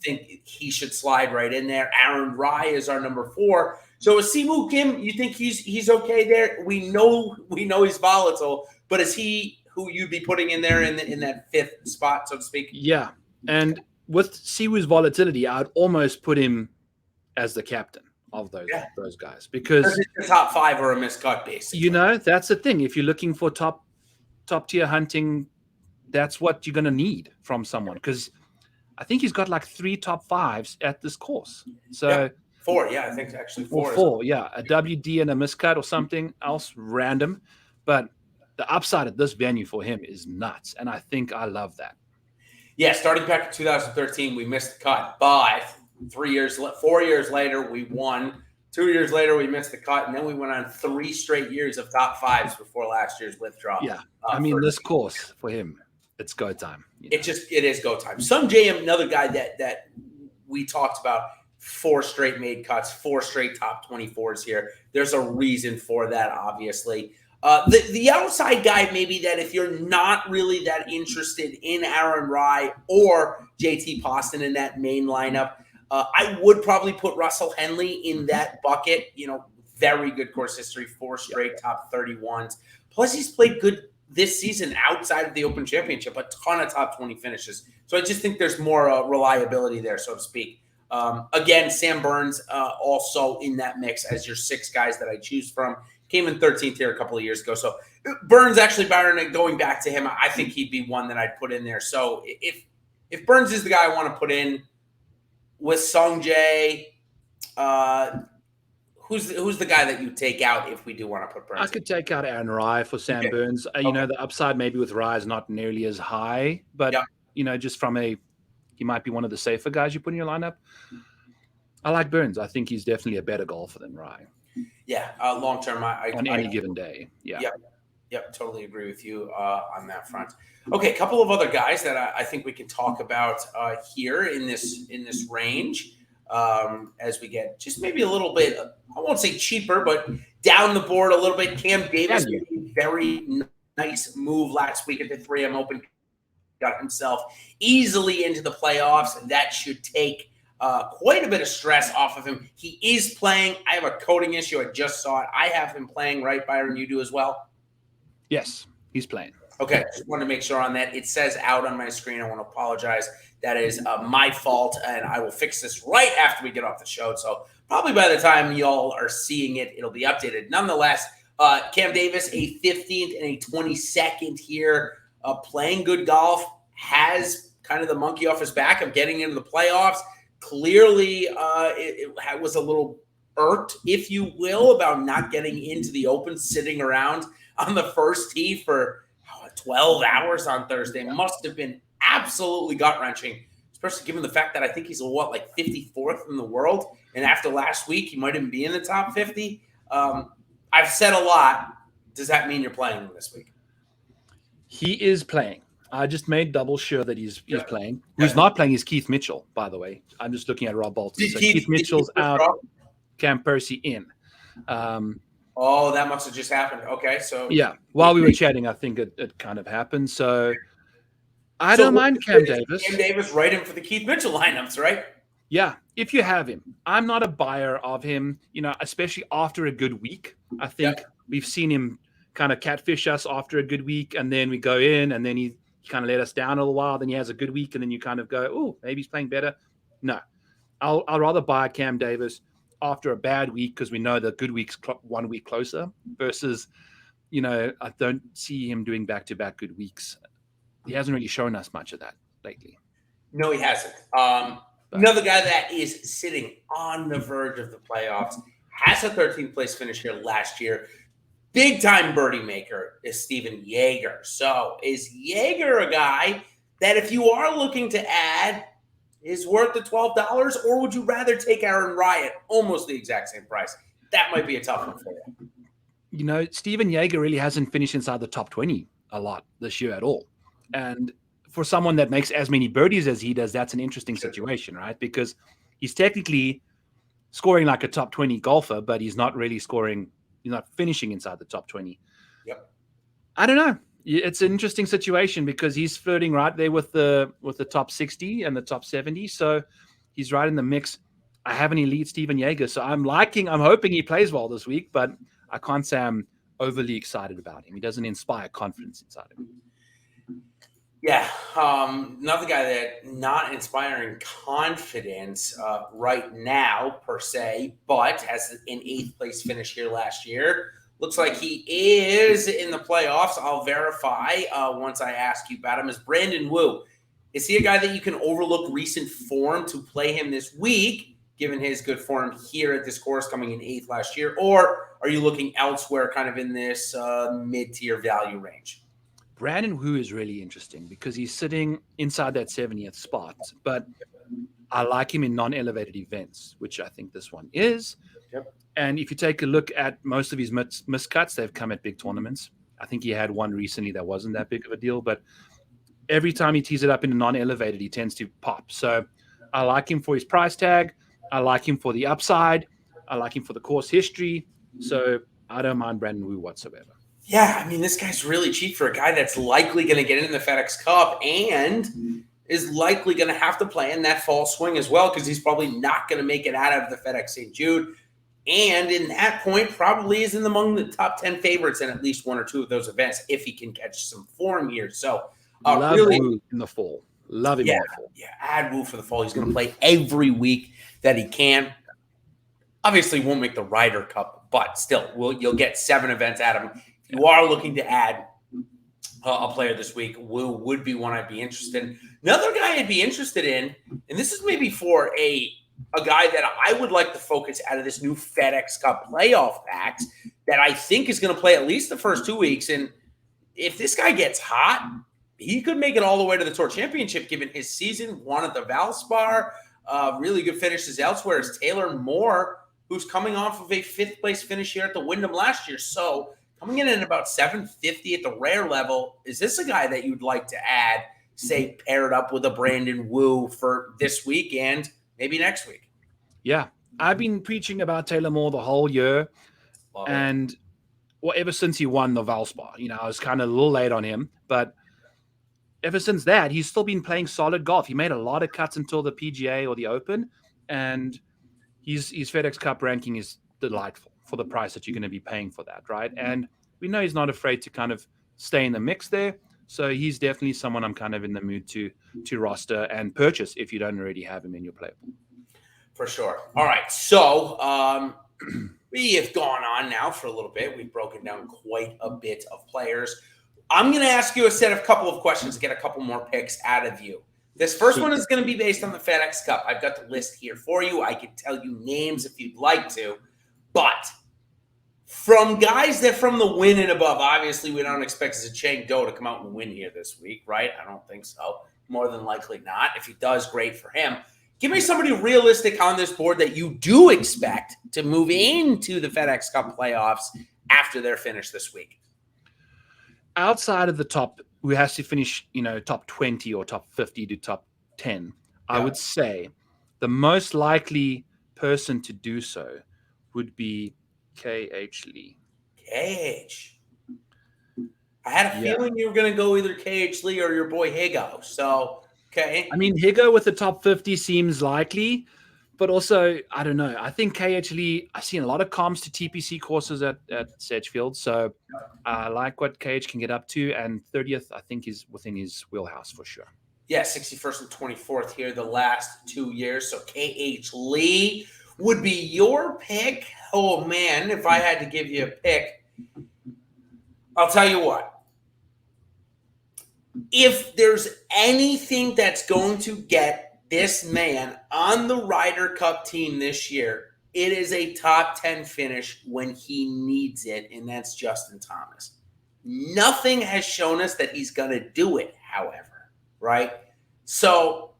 [SPEAKER 1] Think he should slide right in there. Aaron Rye is our number 4. So is Siwoo Kim, you think he's okay there? We know he's volatile, but is he who you'd be putting in there in that 5th spot, so to speak?
[SPEAKER 2] Yeah. And with Siwoo's volatility, I'd almost put him as the captain of those guys, because
[SPEAKER 1] it's the top 5 or a miscut, basically.
[SPEAKER 2] That's the thing. If you're looking for top tier hunting, that's what you're going to need from someone, because I think he's got like 3 top 5s at this course. So
[SPEAKER 1] 4, I think actually 4.
[SPEAKER 2] 4, a WD and a miscut or something else random. But the upside of this venue for him is nuts, and I think I love that.
[SPEAKER 1] Yeah, starting back in 2013, we missed the cut, but 4 years later, we won. 2 years later, we missed the cut, and then we went on 3 straight years of top 5s before last year's withdrawal.
[SPEAKER 2] Yeah, I mean, this course for him, it's go time.
[SPEAKER 1] It is go time. Some JM, another guy that we talked about, 4 straight made cuts, 4 straight top 24s here. There's a reason for that, obviously. The outside guy, maybe, that if you're not really that interested in Aaron Rye or JT Poston in that main lineup, I would probably put Russell Henley in that bucket. Very good course history, 4 straight top 31s. Plus, he's played good this season outside of the Open Championship, a ton of top 20 finishes. So I just think there's more reliability there, so to speak. Again, Sam Burns also in that mix as your 6 guys that I choose from. Came in 13th here a couple of years ago. So Burns, actually, Byron, going back to him, I think he'd be one that I'd put in there. So if Burns is the guy I want to put in with Sung Jae, who's the guy that you take out if we do want to put Burns?
[SPEAKER 2] I could take out Aaron Rye for Sam Burns. The upside maybe with Rye is not nearly as high, but just from he might be one of the safer guys you put in your lineup. I like Burns. I think he's definitely a better golfer than Rye.
[SPEAKER 1] Yeah, long term,
[SPEAKER 2] on any given day.
[SPEAKER 1] Yep, totally agree with you on that front. Okay, a couple of other guys that I think we can talk about here in this range as we get just maybe a little bit, I won't say cheaper, but down the board a little bit. Cam Davis, very nice move last week at the 3M Open, got himself easily into the playoffs, and that should take quite a bit of stress off of him. He is playing. I have a coding issue. I just saw it. I have him playing, right, Byron? You do as well?
[SPEAKER 2] Yes, he's playing.
[SPEAKER 1] Okay, just wanted to make sure on that. It says out on my screen. I want to apologize. That is my fault, and I will fix this right after we get off the show. So probably by the time y'all are seeing it, it'll be updated. Nonetheless, Cam Davis, a 15th and a 22nd here, playing good golf, has kind of the monkey off his back of getting into the playoffs. Clearly, it was a little irked, if you will, about not getting into the Open, sitting around on the first tee for 12 hours on Thursday. Must have been absolutely gut-wrenching, especially given the fact that I think he's, 54th in the world, and after last week, he might even be in the top 50. I've said a lot. Does that mean you're playing him this week?
[SPEAKER 2] He is playing. I just made double sure that he's playing. Who's not playing is Keith Mitchell, by the way. I'm just looking at Rob Bolton. So Keith Mitchell's out, Cam Percy in.
[SPEAKER 1] That must have just happened. Okay, so
[SPEAKER 2] while we were chatting, I think it kind of happened. So I don't mind Cam Davis.
[SPEAKER 1] Cam Davis, right in for the Keith Mitchell lineups, right?
[SPEAKER 2] Yeah, if you have him. I'm not a buyer of him, especially after a good week. I think we've seen him kind of catfish us after a good week, and then we go in, and then he kind of let us down a little while. Then he has a good week, and then you kind of go, oh, maybe he's playing better. No, I'll rather buy Cam Davis after a bad week, because we know the good week's 1 week closer versus, I don't see him doing back-to-back good weeks. He hasn't really shown us much of that lately.
[SPEAKER 1] No, he hasn't. Another guy that is sitting on the verge of the playoffs, has a 13th place finish here last year. Big-time birdie maker is Stephen Jaeger. So is Jaeger a guy that if you are looking to add is worth the $12, or would you rather take Aaron Rye at almost the exact same price? That might be a tough one for you.
[SPEAKER 2] Stephen Jaeger really hasn't finished inside the top 20 a lot this year at all. And for someone that makes as many birdies as he does, that's an interesting situation, right? Because he's technically scoring like a top 20 golfer, but he's not really scoring. He's not finishing inside the top 20.
[SPEAKER 1] Yep.
[SPEAKER 2] I don't know. It's an interesting situation because he's flirting right there with the top 60 and the top 70. So he's right in the mix. I have an elite Steven Yeager, so I'm hoping he plays well this week, but I can't say I'm overly excited about him. He doesn't inspire confidence inside of me.
[SPEAKER 1] Yeah, another guy that not inspiring confidence right now per se, but has an 8th place finish here last year. Looks like he is in the playoffs. I'll verify once I ask you about him. Is Brandon Wu? Is he a guy that you can overlook recent form to play him this week, given his good form here at this course coming in 8th last year? Or are you looking elsewhere kind of in this mid-tier value range?
[SPEAKER 2] Brandon Wu is really interesting because he's sitting inside that 70th spot, but I like him in non-elevated events, which I think this one is.
[SPEAKER 1] Yep.
[SPEAKER 2] And if you take a look at most of his miscuts, they've come at big tournaments. I think he had one recently that wasn't that big of a deal, but every time he tees it up in a non-elevated, he tends to pop. So I like him for his price tag. I like him for the upside. I like him for the course history. So I don't mind Brandon Wu whatsoever.
[SPEAKER 1] Yeah, I mean, this guy's really cheap for a guy that's likely going to get in the FedEx Cup and is likely going to have to play in that fall swing as well because he's probably not going to make it out of the FedEx St. Jude. And in that point, probably is among the top 10 favorites in at least one or two of those events if he can catch some form here. So
[SPEAKER 2] love
[SPEAKER 1] really,
[SPEAKER 2] Wu in the fall. Love him in the fall.
[SPEAKER 1] Yeah, add Wu for the fall. He's going to play every week that he can. Obviously, won't make the Ryder Cup, but still, you'll get 7 events out of him. If you are looking to add a player this week, Wu would be one I'd be interested in. Another guy I'd be interested in, and this is maybe for a guy that I would like to focus out of this new FedEx Cup playoff packs that I think is going to play at least the first 2 weeks. And if this guy gets hot, he could make it all the way to the Tour Championship given his season, won at the Valspar, really good finishes elsewhere is Taylor Moore, who's coming off of a 5th place finish here at the Wyndham last year. So coming in at about 750 at the rare level, is this a guy that you'd like to add, say, paired up with a Brandon Wu for this week and maybe next week?
[SPEAKER 2] Yeah, I've been preaching about Taylor Moore the whole year. And ever since he won the Valspar, I was kind of a little late on him. But ever since that, he's still been playing solid golf. He made a lot of cuts until the PGA or the Open. And his FedEx Cup ranking is delightful for the price that you're going to be paying for that, right? And we know he's not afraid to kind of stay in the mix there. So he's definitely someone I'm kind of in the mood to roster and purchase if you don't already have him in your play pool.
[SPEAKER 1] For sure. All right. So we have gone on now for a little bit. We've broken down quite a bit of players. I'm going to ask you a couple of questions to get a couple more picks out of you. This first one is going to be based on the FedEx Cup. I've got the list here for you. I can tell you names if you'd like to. But from guys that from the win and above, obviously we don't expect Zhang Do to come out and win here this week, right? I don't think so. More than likely not. If he does, great for him. Give me somebody realistic on this board that you do expect to move into the FedEx Cup playoffs after their finish this week.
[SPEAKER 2] Outside of the top, who has to finish, top 20 or top 50 to top 10, I would say the most likely person to do so would be KH Lee.
[SPEAKER 1] KH. I had a feeling you were going to go either KH Lee or your boy Higo. So, okay.
[SPEAKER 2] I mean, Higo with the top 50 seems likely, but also, I don't know. I think KH Lee, I've seen a lot of comps to TPC courses at Sedgefield. So I like what KH can get up to. And 30th, I think, is within his wheelhouse for sure.
[SPEAKER 1] Yeah, 61st and 24th here the last 2 years. So KH Lee would be your pick. Oh, man, if I had to give you a pick, I'll tell you what. If there's anything that's going to get this man on the Ryder Cup team this year, it is a top 10 finish when he needs it, and that's Justin Thomas. Nothing has shown us that he's going to do it, however, right? So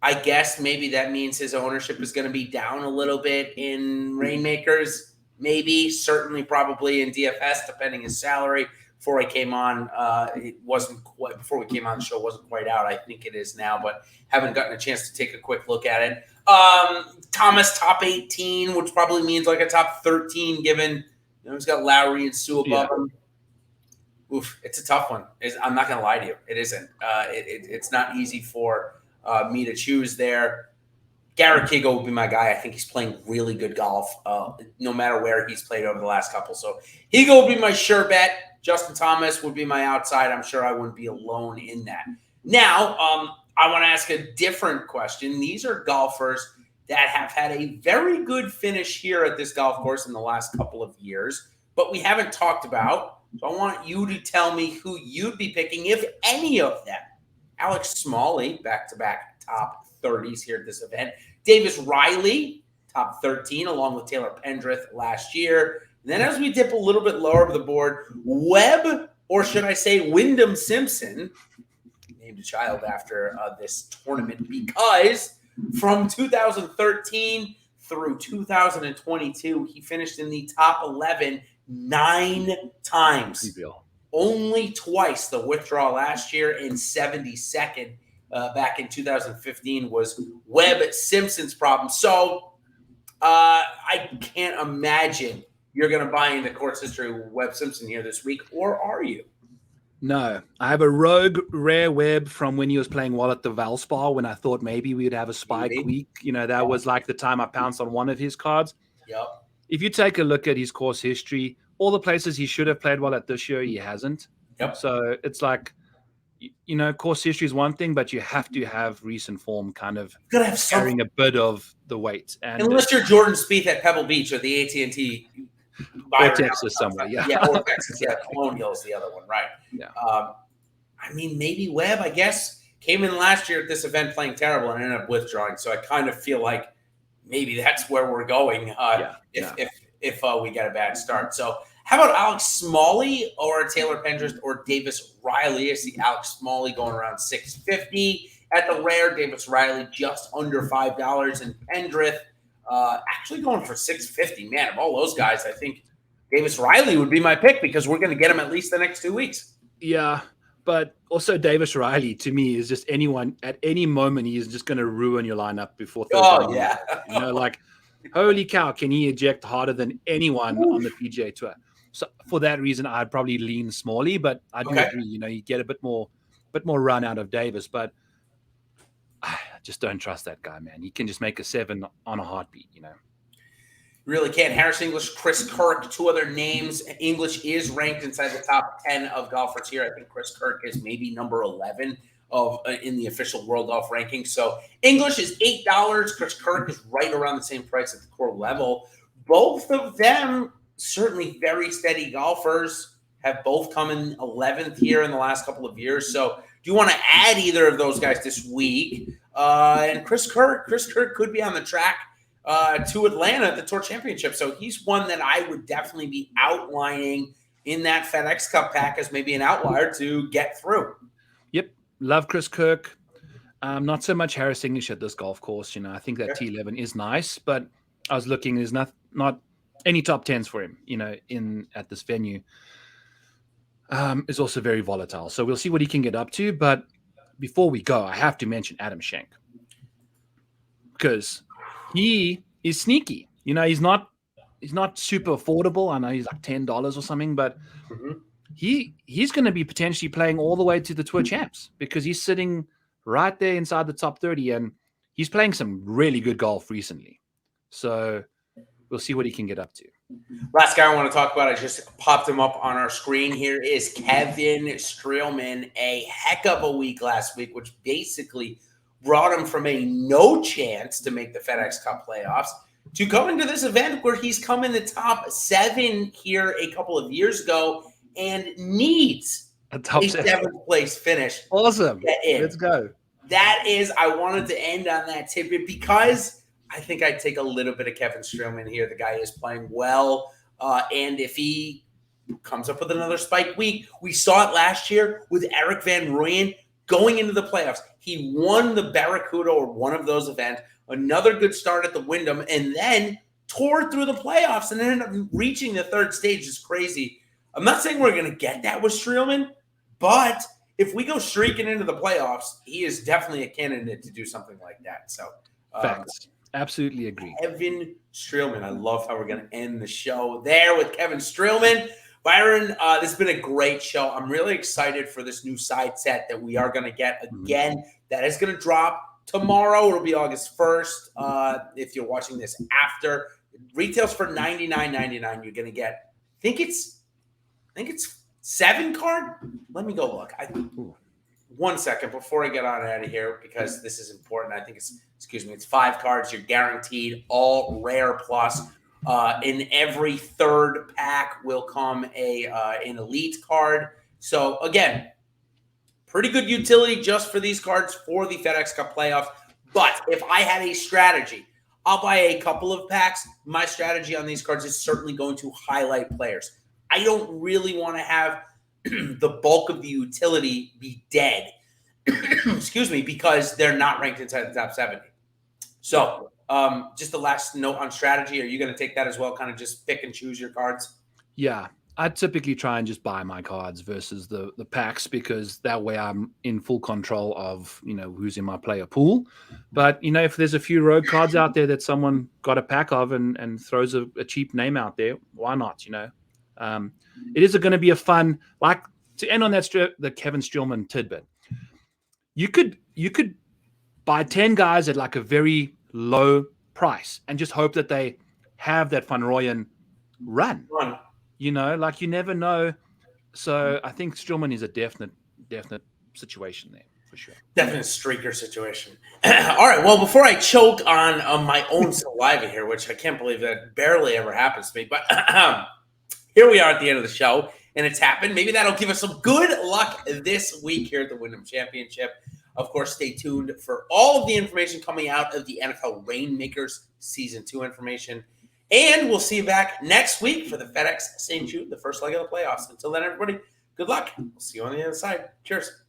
[SPEAKER 1] I guess maybe that means his ownership is going to be down a little bit in Rainmakers, maybe, certainly, probably in DFS, depending his salary. Before I came on, it wasn't quite, before we came on the show, it wasn't quite out. I think it is now, but haven't gotten a chance to take a quick look at it. Thomas, top 18, which probably means like a top 13, given he's got Lowry and Sue above him. Oof, it's a tough one. I'm not going to lie to you. It isn't. It's not easy for me to choose there. Garrett Kigo would be my guy. I think he's playing really good golf, no matter where he's played over the last couple. So Higo would be my sure bet. Justin Thomas would be my outside. I'm sure I wouldn't be alone in that. Now, I want to ask a different question. These are golfers that have had a very good finish here at this golf course in the last couple of years, but we haven't talked about. So I want you to tell me who you'd be picking, if any of them. Alex Smalley, back-to-back top 30s here at this event. Davis Riley, top 13, along with Taylor Pendrith last year. And then as we dip a little bit lower of the board, Webb, or should I say Wyndham Simpson, named a child after this tournament, because from 2013 through 2022, he finished in the top 11 9 times. Only twice the withdrawal last year, and 72nd back in 2015 was Webb Simpson's problem. So I can't imagine you're going to buy into course history with Webb Simpson here this week, or are you?
[SPEAKER 2] No, I have a rogue rare Webb from when he was playing well at the Valspar, when I thought maybe we would have a spike week. You know, that was like the time I pounced on one of his cards.
[SPEAKER 1] Yep.
[SPEAKER 2] If you take a look at his course history, all the places he should have played well at this year, he hasn't.
[SPEAKER 1] Yep.
[SPEAKER 2] So it's like, you know, course history is one thing, but you have to have recent form kind of carrying a bit of the weight. And
[SPEAKER 1] unless you're Jordan Spieth at Pebble Beach or the AT&T
[SPEAKER 2] or Texas somewhere,
[SPEAKER 1] or Texas, Colonial is the other one, right?
[SPEAKER 2] Yeah.
[SPEAKER 1] I mean, maybe Webb, I guess, came in last year at this event playing terrible and ended up withdrawing. So I kind of feel like maybe that's where we're going if we get a bad start. So how about Alex Smalley or Taylor Pendrith or Davis Riley? I see Alex Smalley going around $650 at the rare. Davis Riley just under $5, and Pendrith actually going for $650. Man, of all those guys, I think Davis Riley would be my pick because we're going to get him at least the next 2 weeks.
[SPEAKER 2] Yeah, but also Davis Riley to me is just anyone at any moment he is just going to ruin your lineup before Thursday.
[SPEAKER 1] Oh yeah,
[SPEAKER 2] you know, like holy cow, can he eject harder than anyone on the PGA Tour? So for that reason, I'd probably lean Smalley, but I do agree. You know, you get a bit more run out of Davis, but I just don't trust that guy, man. He can just make a 7 on a heartbeat, you know.
[SPEAKER 1] Really can't. Harris English, Chris Kirk, 2 other names. English is ranked inside the top 10 of golfers here. I think Chris Kirk is maybe number 11 in the official World Golf ranking. So English is $8. Chris Kirk is right around the same price at the core level. Both of them certainly very steady golfers, have both come in 11th here in the last couple of years. So do you want to add either of those guys this week? And Chris Kirk could be on the track to Atlanta at the Tour Championship. So he's one that I would definitely be outlining in that FedEx Cup pack as maybe an outlier to get through.
[SPEAKER 2] Yep. Love Chris Kirk. Not so much Harris English at this golf course. You know, I think that T11 is nice, but I was looking, there's not any top 10s for him, you know, at this venue. Is also very volatile. So we'll see what he can get up to. But before we go, I have to mention Adam Schenk, because he is sneaky. You know, he's not super affordable. I know he's like $10 or something, but he's going to be potentially playing all the way to the Tour Champs because he's sitting right there inside the top 30, and he's playing some really good golf recently. So we'll see what he can get up to.
[SPEAKER 1] Last guy I want to talk about, I just popped him up on our screen here, is Kevin Streelman. A heck of a week last week, which basically brought him from a no chance to make the FedEx Cup playoffs to coming to this event where he's come in the top 7 here a couple of years ago and needs a 7th place finish.
[SPEAKER 2] Awesome. Let's go.
[SPEAKER 1] That is, I wanted to end on that tidbit because I think I'd take a little bit of Kevin Streelman here. The guy is playing well. And if he comes up with another spike week, we saw it last year with Eric Van Rooyen going into the playoffs. He won the Barracuda or one of those events, another good start at the Wyndham, and then tore through the playoffs and ended up reaching the 3rd stage. Is crazy. I'm not saying we're going to get that with Streelman, but if we go streaking into the playoffs, he is definitely a candidate to do something like that. So,
[SPEAKER 2] facts. Absolutely agree.
[SPEAKER 1] Kevin Streelman. I love how we're going to end the show there with Kevin Streelman. Byron, this has been a great show. I'm really excited for this new side set that we are going to get again. That is going to drop tomorrow. It'll be August 1st. If you're watching this after, retails for $99.99. You're going to get, I think it's 7 card. Let me go look. 1 second before I get on out of here, because this is important. I think it's 5 cards. You're guaranteed all rare plus. In every third pack will come an elite card. So again, pretty good utility just for these cards for the FedEx Cup playoffs. But if I had a strategy, I'll buy a couple of packs. My strategy on these cards is certainly going to highlight players. I don't really want to have the bulk of the utility be dead. Excuse me, because they're not ranked inside the top 70. So just the last note on strategy. Are you going to take that as well? Kind of just pick and choose your cards?
[SPEAKER 2] Yeah, I typically try and just buy my cards versus the packs, because that way I'm in full control of, who's in my player pool. But, if there's a few rogue cards out there that someone got a pack of and throws a cheap name out there, why not, It is going to be a fun, like, to end on the Kevin Streelman tidbit. You could buy 10 guys at like a very low price and just hope that they have that Van Rooyen run. You never know. So I think Streelman is a definite situation there for sure.
[SPEAKER 1] Definite streaker situation. All right. Well, before I choke on my own saliva here, which I can't believe that barely ever happens to me, but here we are at the end of the show, and it's happened. Maybe that'll give us some good luck this week here at the Wyndham Championship. Of course, stay tuned for all of the information coming out of the NFL Reignmakers Season 2 information. And we'll see you back next week for the FedEx St. Jude, the first leg of the playoffs. Until then, everybody, good luck. We'll see you on the other side. Cheers.